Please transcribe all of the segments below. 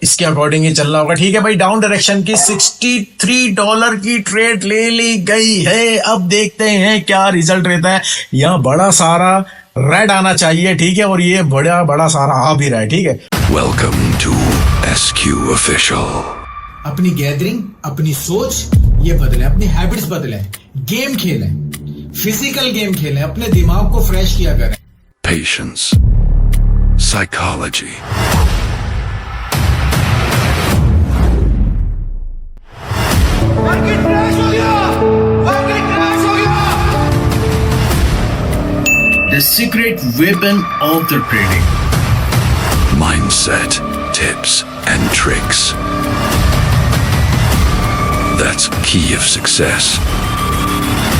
इसके अकॉर्डिंग ही चलना होगा। ठीक है भाई, डाउन डायरेक्शन की $63 की ट्रेड ले ली गई है। अब देखते हैं क्या रिजल्ट रहता है। यहाँ बड़ा सारा रेड आना चाहिए, ठीक है, और ये बड़ा बड़ा सारा आ भी रहा है। ठीक है, वेलकम टू SQ ऑफिशियल। अपनी गैदरिंग, अपनी सोच ये बदले, अपनी हैबिट्स बदले, गेम खेलें, फिजिकल गेम खेलें, अपने दिमाग को फ्रेश किया करें। पेशेंस, साइकोलॉजी, मार्केट क्रैश हो गया, मार्केट क्रैश हो गया। the secret weapon of the trading. mindset, tips and tricks. That's key of success.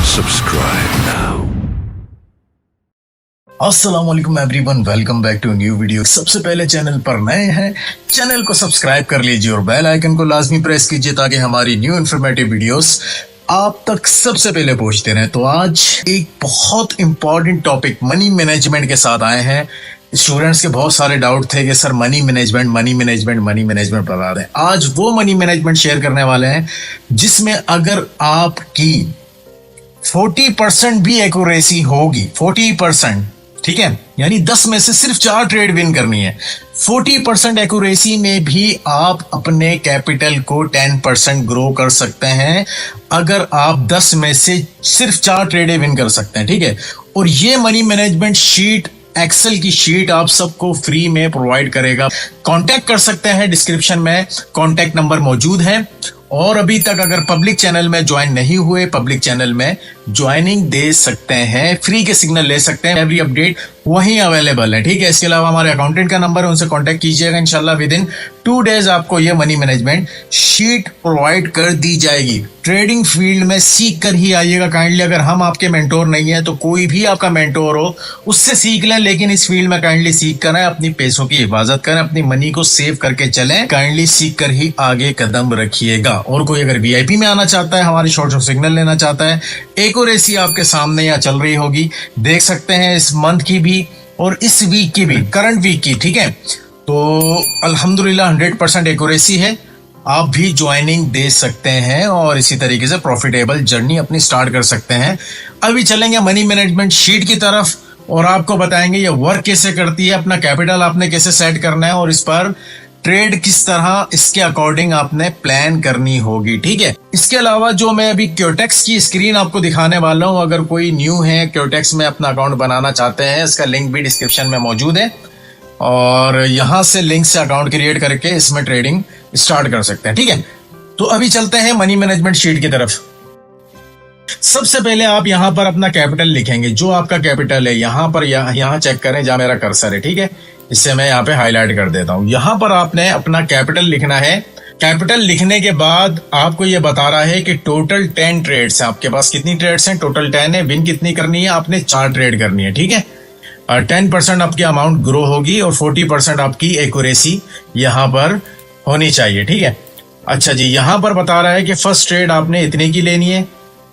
Subscribe now. अस्सलाम वालेकुम everyone, welcome back to new video. सबसे पहले चैनल पर नए हैं, चैनल को सब्सक्राइब कर लीजिए और बेल आइकन को लाजमी प्रेस कीजिए ताकि हमारी न्यू इन्फॉर्मेटिव वीडियोस आप तक सबसे पहले पहुंचते रहें। तो आज एक बहुत इंपॉर्टेंट टॉपिक मनी मैनेजमेंट के साथ आए हैं। स्टूडेंट्स के बहुत सारे डाउट थे कि सर मनी मैनेजमेंट बता दें। आज वो मनी मैनेजमेंट शेयर करने वाले हैं जिसमें अगर आपकी 40% भी एक्यूरेसी होगी, 40%, ठीक है, यानी 10 में से सिर्फ 4 ट्रेड विन करनी है। 40% एक्यूरेसी में भी आप अपने कैपिटल को 10% ग्रो कर सकते हैं अगर आप 10 में से सिर्फ 4 ट्रेडें विन कर सकते हैं। ठीक है, और ये मनी मैनेजमेंट शीट, एक्सेल की शीट आप सबको फ्री में प्रोवाइड करेगा। कांटेक्ट कर सकते हैं, डिस्क्रिप्शन में कांटेक्ट नंबर मौजूद है। और अभी तक अगर पब्लिक चैनल में ज्वाइन नहीं हुए, पब्लिक चैनल में ज्वाइनिंग दे सकते हैं, फ्री के सिग्नल ले सकते हैं, एवरी अपडेट वहीं अवेलेबल है। ठीक है, इसके अलावा हमारे अकाउंटेंट का नंबर है, उनसे कांटेक्ट कीजिएगा। इंशाल्लाह विद इन 2 डेज आपको ये मनी मैनेजमेंट शीट प्रोवाइड कर दी जाएगी। ट्रेडिंग फील्ड में सीख कर ही आइएगा काइंडली। अगर हम आपके मेंटोर नहीं है तो कोई भी आपका मेंटोर हो उससे सीख लें, लेकिन इस फील्ड में काइंडली सीख कर अपनी पैसों की हिफाजत करें, अपनी मनी को सेव करके चलें। काइंडली सीख कर ही आगे कदम रखिएगा। और कोई अगर VIP में आना चाहता है, हमारी शॉर्ट ऑफ सिग्नल लेना चाहता है, एक्यूरेसी आपके सामने यहाँ चल रही होगी, देख सकते हैं इस मंथ की भी और इस वीक की भी, करंट वीक की। ठीक है, तो अल्हम्दुलिल्लाह 100% एक्यूरेसी है। आप भी ज्वाइनिंग दे सकते हैं और इसी तरीके से प्रॉफिटेबल जर्नी अपनी स्टार्ट कर सकते हैं। अभी चलेंगे मनी मैनेजमेंट शीट की तरफ और आपको बताएंगे ये वर्क कैसे करती है, अपना कैपिटल आपने कैसे सेट करना है और इस पर ट्रेड किस तरह, इसके अकॉर्डिंग आपने प्लान करनी होगी। ठीक है, इसके अलावा जो मैं अभी क्योटेक्स की स्क्रीन आपको दिखाने वाला हूं, अगर कोई न्यू है क्योटेक्स में अपना अकाउंट बनाना चाहते हैं, इसका लिंक भी डिस्क्रिप्शन में मौजूद है और यहां से लिंक से अकाउंट क्रिएट करके इसमें ट्रेडिंग स्टार्ट कर सकते हैं। ठीक है, तो अभी चलते हैं मनी मैनेजमेंट शीट की तरफ। सबसे पहले आप यहां पर अपना कैपिटल लिखेंगे, जो आपका कैपिटल है यहां पर, यहां चेक करें जहां मेरा कर्सर है। ठीक है, इससे मैं यहाँ पे हाईलाइट कर देता हूं। यहां पर आपने अपना कैपिटल लिखना है। कैपिटल लिखने के बाद आपको ये बता रहा है कि टोटल 10 ट्रेड्स हैं आपके पास। कितनी ट्रेड्स हैं? टोटल 10 है। विन कितनी करनी है? आपने 4 ट्रेड करनी है। ठीक है, 10% आपकी अमाउंट ग्रो होगी और 40% आपकी एक्यूरेसी यहाँ पर होनी चाहिए। ठीक है, अच्छा जी, यहाँ पर बता रहा है कि फर्स्ट ट्रेड आपने इतने की लेनी है,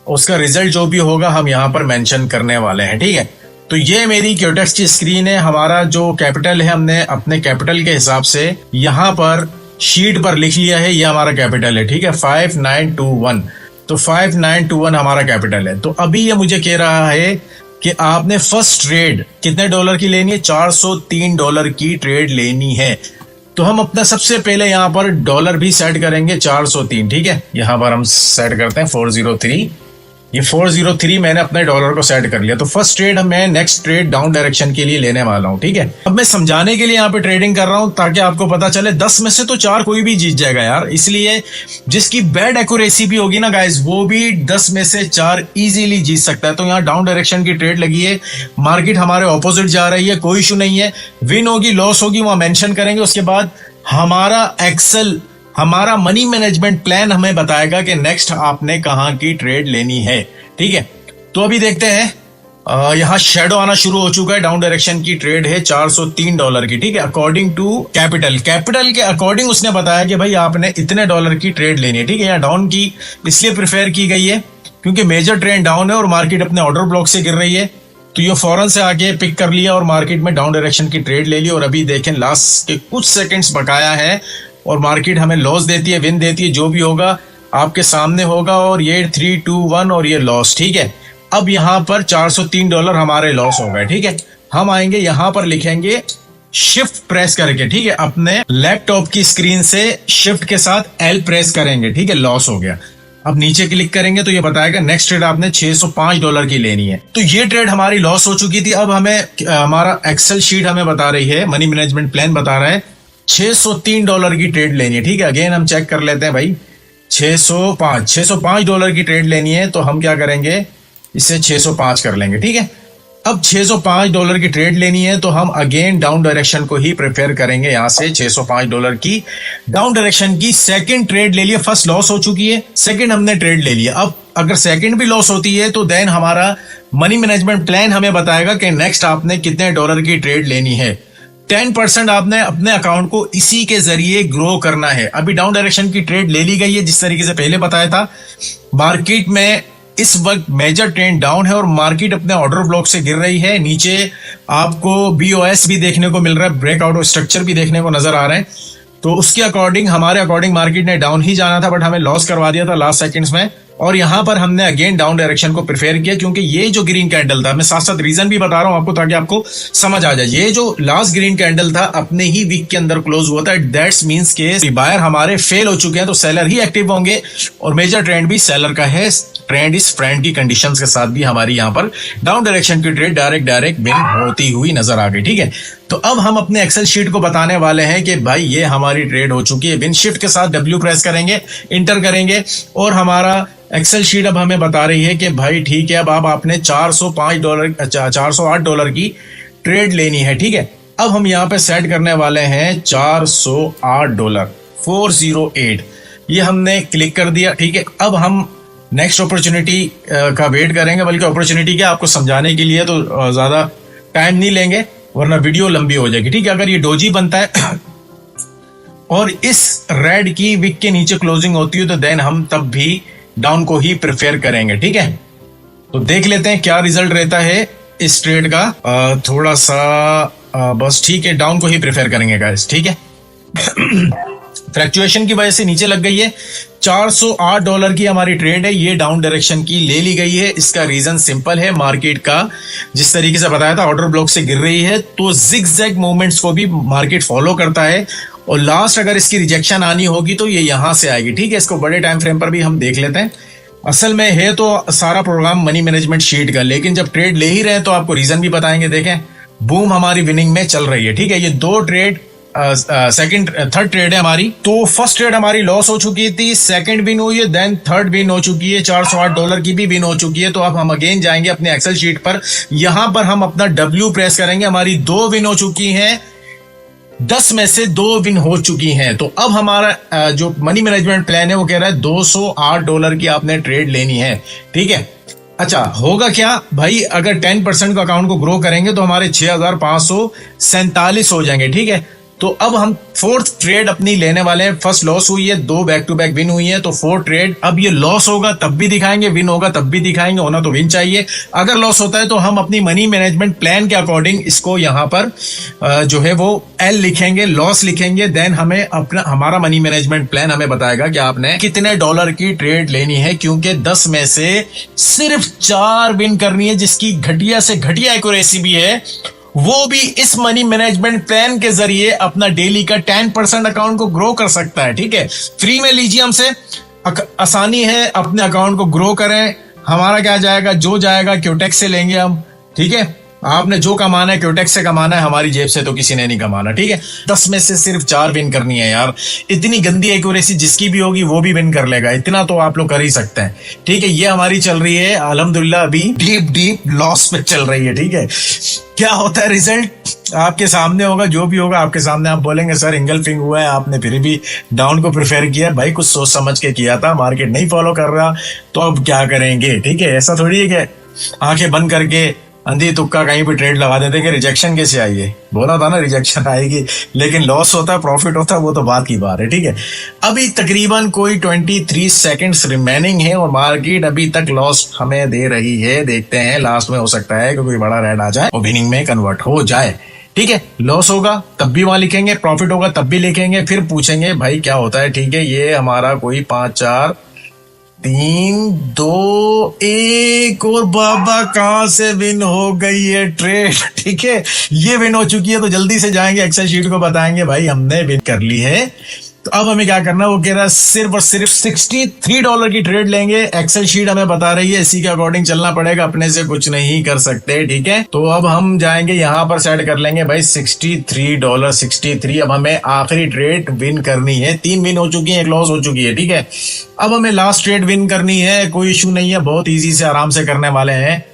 उसका रिजल्ट जो भी होगा हम यहाँ पर मेंशन करने वाले हैं। ठीक है, तो ये मेरी क्योटेक्स की स्क्रीन है। हमारा जो कैपिटल है हमने अपने कैपिटल के हिसाब से यहाँ पर शीट पर लिख लिया है, ये हमारा कैपिटल है। ठीक है, 5921, तो 5921 हमारा कैपिटल है। तो अभी ये मुझे कह रहा है कि आपने फर्स्ट ट्रेड कितने डॉलर की लेनी है? $403 की ट्रेड लेनी है। तो हम अपना सबसे पहले यहाँ पर डॉलर भी सेट करेंगे 403। ठीक है, यहाँ पर हम सेट करते हैं 403। ये 403 मैंने अपने डॉलर को सेट कर लिया। तो फर्स्ट ट्रेड मैं नेक्स्ट ट्रेड डाउन डायरेक्शन के लिए लेने वाला हूँ। ठीक है, अब मैं समझाने के लिए यहाँ पे ट्रेडिंग कर रहा हूँ ताकि आपको पता चले 10 में से तो 4 कोई भी जीत जाएगा यार। इसलिए जिसकी बैड एक्यूरेसी भी होगी ना गाइस, वो भी 10 में से 4 इजीली जीत सकता है। तो यहाँ डाउन डायरेक्शन की ट्रेड लगी है, मार्केट हमारे ऑपोजिट जा रही है, कोई इशू नहीं है। विन होगी लॉस होगी वहां मेंशन करेंगे। उसके बाद हमारा एक्सेल, हमारा मनी मैनेजमेंट प्लान हमें बताएगा कि नेक्स्ट आपने कहां की ट्रेड लेनी है। ठीक है, तो अभी देखते हैं। यहाँ शेडो आना शुरू हो चुका है। डाउन डायरेक्शन की ट्रेड है $403 की। ठीक है, अकॉर्डिंग टू कैपिटल के अकॉर्डिंग उसने बताया कि भाई आपने इतने डॉलर की ट्रेड लेनी है। ठीक है, यहाँ डाउन की इसलिए प्रिफेयर की गई है क्योंकि मेजर ट्रेंड डाउन है और मार्केट अपने ऑर्डर ब्लॉक से गिर रही है। तो ये फौरन से आगे पिक कर लिया और मार्केट में डाउन डायरेक्शन की ट्रेड ले ली। और अभी देखें लास्ट के कुछ सेकंड्स बकाया है और मार्केट हमें लॉस देती है, विन देती है, जो भी होगा आपके सामने होगा। और ये 3, 2, 1 और ये लॉस, ठीक है। अब यहाँ पर $403 हमारे लॉस हो गए, ठीक है। हम आएंगे यहाँ पर लिखेंगे शिफ्ट प्रेस करके, ठीक है, अपने लैपटॉप की स्क्रीन से शिफ्ट के साथ L प्रेस करेंगे, ठीक है, लॉस हो गया। अब नीचे क्लिक करेंगे तो ये बताएगा नेक्स्ट ट्रेड आपने $605 की लेनी है। तो ये ट्रेड हमारी लॉस हो चुकी थी। अब हमें हमारा एक्सेल शीट हमें बता रही है, मनी मैनेजमेंट प्लान बता रहा है $603 की ट्रेड लेनी है, ठीक है। अगेन हम चेक कर लेते हैं भाई, $605 की ट्रेड लेनी है, तो हम क्या करेंगे, इसे 605 कर लेंगे, ठीक है। अब $605 की ट्रेड लेनी है तो हम अगेन डाउन डायरेक्शन को ही प्रेफर करेंगे। यहां से $605 की डाउन डायरेक्शन की सेकंड ट्रेड ले लिया। फर्स्ट लॉस हो चुकी है, सेकंड हमने ट्रेड ले लिया। अब अगर सेकंड भी लॉस होती है तो देन हमारा मनी मैनेजमेंट प्लान हमें बताएगा कि नेक्स्ट आपने कितने डॉलर की ट्रेड लेनी है। 10% आपने अपने अकाउंट को इसी के जरिए ग्रो करना है। अभी डाउन डायरेक्शन की ट्रेड ले ली गई है, जिस तरीके से पहले बताया था। मार्केट में इस वक्त मेजर ट्रेंड डाउन है और मार्केट अपने ऑर्डर ब्लॉक से गिर रही है। नीचे आपको BOS भी देखने को मिल रहा है, ब्रेकआउट और स्ट्रक्चर भी देखने को नजर आ रहे हैं। तो उसके अकॉर्डिंग, हमारे अकॉर्डिंग मार्केट ने डाउन ही जाना था, बट हमें लॉस करवा दिया था लास्ट सेकंड्स में। और यहां पर हमने अगेन डाउन डायरेक्शन को प्रेफर किया, क्योंकि ये जो ग्रीन कैंडल था, मैं साथ साथ रीजन भी बता रहा हूं आपको ताकि आपको समझ आ जाए। ये जो लास्ट ग्रीन कैंडल था अपने ही वीक के अंदर क्लोज हुआ था। दैट्स मींस के बायर हमारे फेल हो चुके हैं, तो सेलर ही एक्टिव होंगे और मेजर ट्रेंड भी सेलर का है। ट्रेंड इस फ्रेंड की कंडीशंस के साथ भी हमारी यहाँ पर डाउन डायरेक्शन की ट्रेड डायरेक्ट विन होती हुई नजर आ गई, ठीक है। तो अब हम अपने एक्सेल शीट को बताने वाले हैं कि भाई ये हमारी ट्रेड हो चुकी है। विन शिफ्ट के साथ W प्रेस करेंगे, इंटर करेंगे और हमारा एक्सेल शीट अब हमें बता रही है कि भाई ठीक है, अब आपने $408 की ट्रेड लेनी है, ठीक है। अब हम यहाँ पे सेट करने वाले हैं $408, 408, ये हमने क्लिक कर दिया, ठीक है। अब हम नेक्स्ट अपॉर्चुनिटी का वेट करेंगे, बल्कि अपॉर्चुनिटी क्या आपको समझाने के लिए तो ज्यादा टाइम नहीं लेंगे, वरना वीडियो लंबी हो जाएगी, ठीक है। अगर ये डोजी बनता है और इस रेड की विक के नीचे क्लोजिंग होती है तो देन हम तब भी डाउन को ही प्रेफर करेंगे, ठीक है। तो देख लेते हैं क्या रिजल्ट रहता है इस ट्रेड का। थोड़ा सा बस ठीक है, डाउन को ही प्रेफर करेंगे गाइस, ठीक है। फ्लक्चुएशन की वजह से नीचे लग गई है। $408 की हमारी ट्रेड है, ये डाउन डायरेक्शन की ले ली गई है। इसका रीजन सिंपल है, मार्केट का जिस तरीके से बताया था ऑर्डर ब्लॉक से गिर रही है, तो जिगजैग मूवमेंट्स को भी मार्केट फॉलो करता है। और लास्ट अगर इसकी रिजेक्शन आनी होगी तो ये यहां से आएगी, ठीक है। इसको बड़े टाइम फ्रेम पर भी हम देख लेते हैं। असल में है तो सारा प्रोग्राम मनी मैनेजमेंट शीट का, लेकिन जब ट्रेड ले ही रहे हैं तो आपको रीजन भी बताएंगे। देखें, बूम हमारी विनिंग में चल रही है, ठीक है। ये दो ट्रेड थर्ड ट्रेड है हमारी। तो फर्स्ट ट्रेड हमारी लॉस हो चुकी थी, सेकंड विन हुई है, देन थर्ड विन हो चुकी है, $408 की भी विन हो चुकी है। तो अब हम अगेन जाएंगे अपने एक्सेल शीट पर, यहां पर हम अपना W प्रेस करेंगे। हमारी 2 विन हो चुकी हैं, 10 में से 2 विन हो चुकी हैं। तो अब हमारा जो मनी मैनेजमेंट प्लान है वो कह रहा है $208 की आपने ट्रेड लेनी है, ठीक है। अच्छा, होगा क्या भाई, अगर 10% का अकाउंट को ग्रो करेंगे तो हमारे 6547 हो जाएंगे, ठीक है। तो अब हम फोर्थ ट्रेड अपनी लेने वाले हैं। फर्स्ट लॉस हुई है, 2 बैक टू बैक विन हुई है, तो फोर्थ ट्रेड अब ये लॉस होगा तब भी दिखाएंगे, विन होगा तब भी दिखाएंगे, होना तो विन चाहिए। अगर लॉस होता है तो हम अपनी मनी मैनेजमेंट प्लान के अकॉर्डिंग इसको यहाँ पर जो है वो L लिखेंगे, लॉस लिखेंगे। देन हमें अपना हमारा मनी मैनेजमेंट प्लान हमें बताएगा कि आपने कितने डॉलर की ट्रेड लेनी है, क्योंकि 10 में से सिर्फ 4 विन करनी है, जिसकी घटिया से घटिया एक्यूरेसी भी है, वो भी इस मनी मैनेजमेंट प्लान के जरिए अपना डेली का 10% अकाउंट को ग्रो कर सकता है, ठीक है। फ्री में लीजिए हमसे, आसानी है, अपने अकाउंट को ग्रो करें। हमारा क्या जाएगा, जो जाएगा क्यूटेक्स से लेंगे हम, ठीक है। आपने जो कमाना है क्यूटेक्स से कमाना है, हमारी जेब से तो किसी ने नहीं कमाना, ठीक है। 10 में से सिर्फ 4 विन करनी है यार। इतनी गंदी एक्यूरेसी जिसकी भी होगी वो भी विन कर लेगा, इतना तो आप लोग कर ही सकते हैं, ठीक है। ये हमारी चल रही है अल्हम्दुलिल्लाह अभी डीप लॉस में चल रही है, ठीक है। क्या होता है रिजल्ट आपके सामने होगा, जो भी होगा आपके सामने। आप बोलेंगे सर इंगल्फिंग हुआ है, आपने फिर भी डाउन को प्रेफर किया। भाई कुछ सोच समझ के किया था, मार्केट नहीं फॉलो कर रहा तो अब क्या करेंगे, ठीक है। ऐसा थोड़ी है कि आंखें बंद करके अंधी तुक्का कहीं पे ट्रेड लगा देते कि रिजेक्शन कैसे आई है। बोला था ना रिजेक्शन आएगी, लेकिन लॉस होता है प्रॉफिट होता है, वो तो बात की बात है, ठीक है। अभी तकरीबन कोई 23 सेकंड्स रिमेनिंग है और मार्केट अभी तक लॉस हमें दे रही है। देखते हैं, लास्ट में हो सकता है कि कोई बड़ा रेड आ जाए और विनिंग में कन्वर्ट हो जाए, ठीक है, लॉस होगा तब भी वहां लिखेंगे, प्रॉफिट होगा तब भी लिखेंगे, फिर पूछेंगे भाई क्या होता है। ठीक है, ये हमारा कोई 5 4 3 2 1 और बाबा कहां से विन हो गई है ट्रेड। ठीक है, ये विन हो चुकी है, तो जल्दी से जाएंगे एक्सेल शीट को बताएंगे भाई हमने विन कर ली है। तो अब हमें क्या करना है, वो कह रहा है सिर्फ और सिर्फ $63 की ट्रेड लेंगे। एक्सेल शीट हमें बता रही है इसी के अकॉर्डिंग चलना पड़ेगा, अपने से कुछ नहीं कर सकते। ठीक है, तो अब हम जाएंगे यहां पर सेट कर लेंगे भाई $63। अब हमें आखिरी ट्रेड विन करनी है। 3 विन हो चुकी है, 1 लॉस हो चुकी है। ठीक है, अब हमें लास्ट ट्रेड विन करनी है, कोई इशू नहीं है, बहुत ईजी से आराम से करने वाले हैं।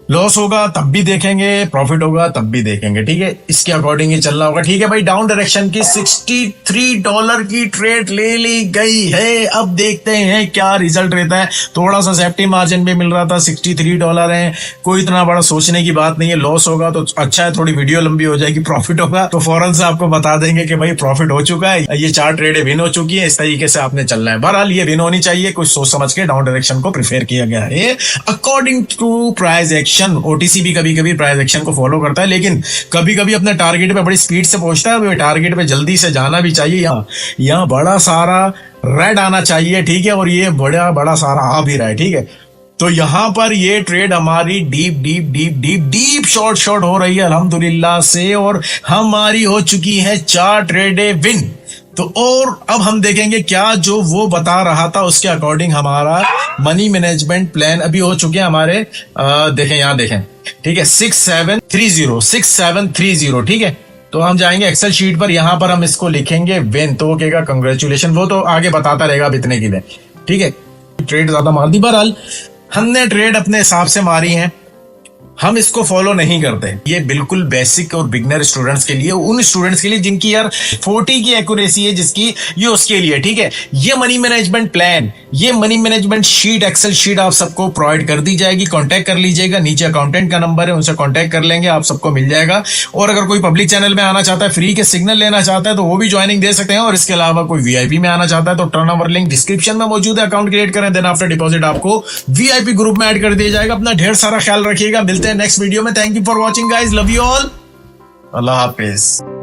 लॉस होगा तब भी देखेंगे, प्रॉफिट होगा तब भी देखेंगे। ठीक है, इसके अकॉर्डिंग ही चलना होगा। ठीक है भाई, डाउन डायरेक्शन की $63 की ट्रेड ले ली गई है। अब देखते हैं क्या रिजल्ट रहता है। थोड़ा सा सेफ्टी मार्जिन भी मिल रहा था, $63 है, कोई इतना बड़ा सोचने की बात नहीं है। लॉस होगा तो अच्छा है, थोड़ी वीडियो लंबी हो जाएगी। प्रॉफिट होगा तो फौरन से आपको बता देंगे कि भाई प्रॉफिट हो चुका है, ये 4 ट्रेडें विन हो चुकी है। इस तरीके से आपने चलना है। बहरहाल ये विन होनी चाहिए, कुछ सोच समझ के डाउन डायरेक्शन को प्रिफेयर किया गया है according to price action. OTC भी कभी कभी प्राइस एक्शन को फॉलो करता है, लेकिन कभी कभी अपने टारगेट पे बड़ी स्पीड से पहुंचता है। टारगेट पे जल्दी से जाना भी चाहिए। यहाँ बड़ा सारा रेड आना चाहिए। ठीक है, और ये बड़ा बड़ा सारा आ भी रहा है। ठीक है, तो यहां पर ये ट्रेड हमारी डीप शॉर्ट हो रही है अल्हम्दुलिल्लाह से, और हमारी हो चुकी है 4 ट्रेडें विन। तो और अब हम देखेंगे क्या जो वो बता रहा था उसके अकॉर्डिंग हमारा मनी मैनेजमेंट प्लान अभी हो चुके हैं हमारे। देखें, यहां देखें। ठीक है, 6730। ठीक है, तो हम जाएंगे एक्सेल शीट पर, यहां पर हम इसको लिखेंगे विन, तो वो कहेगा कंग्रेचुलेशन, वो तो आगे बताता रहेगा अब इतने की। ठीक है, ट्रेड ज्यादा मार दी। बहरहाल हमने ट्रेड अपने हिसाब से मारी है, हम इसको फॉलो नहीं करते। ये बिल्कुल बेसिक और बिगनर स्टूडेंट्स के लिए, उन स्टूडेंट्स के लिए जिनकी यार 40 की एक्यूरेसी है जिसकी, ये उसके लिए। ठीक है, ये मनी मैनेजमेंट प्लान, ये money management sheet, excel sheet आप सबको प्रोवाइड कर दी जाएगी। कांटेक्ट कर लीजिएगा, नीचे अकाउंटेंट का नंबर है, उनसे कांटेक्ट कर लेंगे, आप सबको मिल जाएगा। और अगर कोई पब्लिक चैनल में आना चाहता है, फ्री के सिग्नल लेना चाहता है, तो वो भी ज्वाइनिंग दे सकते हैं। और इसके अलावा कोई वीआईपी में आना चाहता है तो टर्नओवर लिंक डिस्क्रिप्शन में मौजूद है, अकाउंट क्रिएट करें, देन आफ्टर डिपॉजिट आपको वीआईपी ग्रुप में ऐड कर दिया जाएगा। अपना ढेर सारा ख्याल रखिएगा, मिलते हैं नेक्स्ट वीडियो में। Thank you for watching guys, love you all, Allah Hafiz.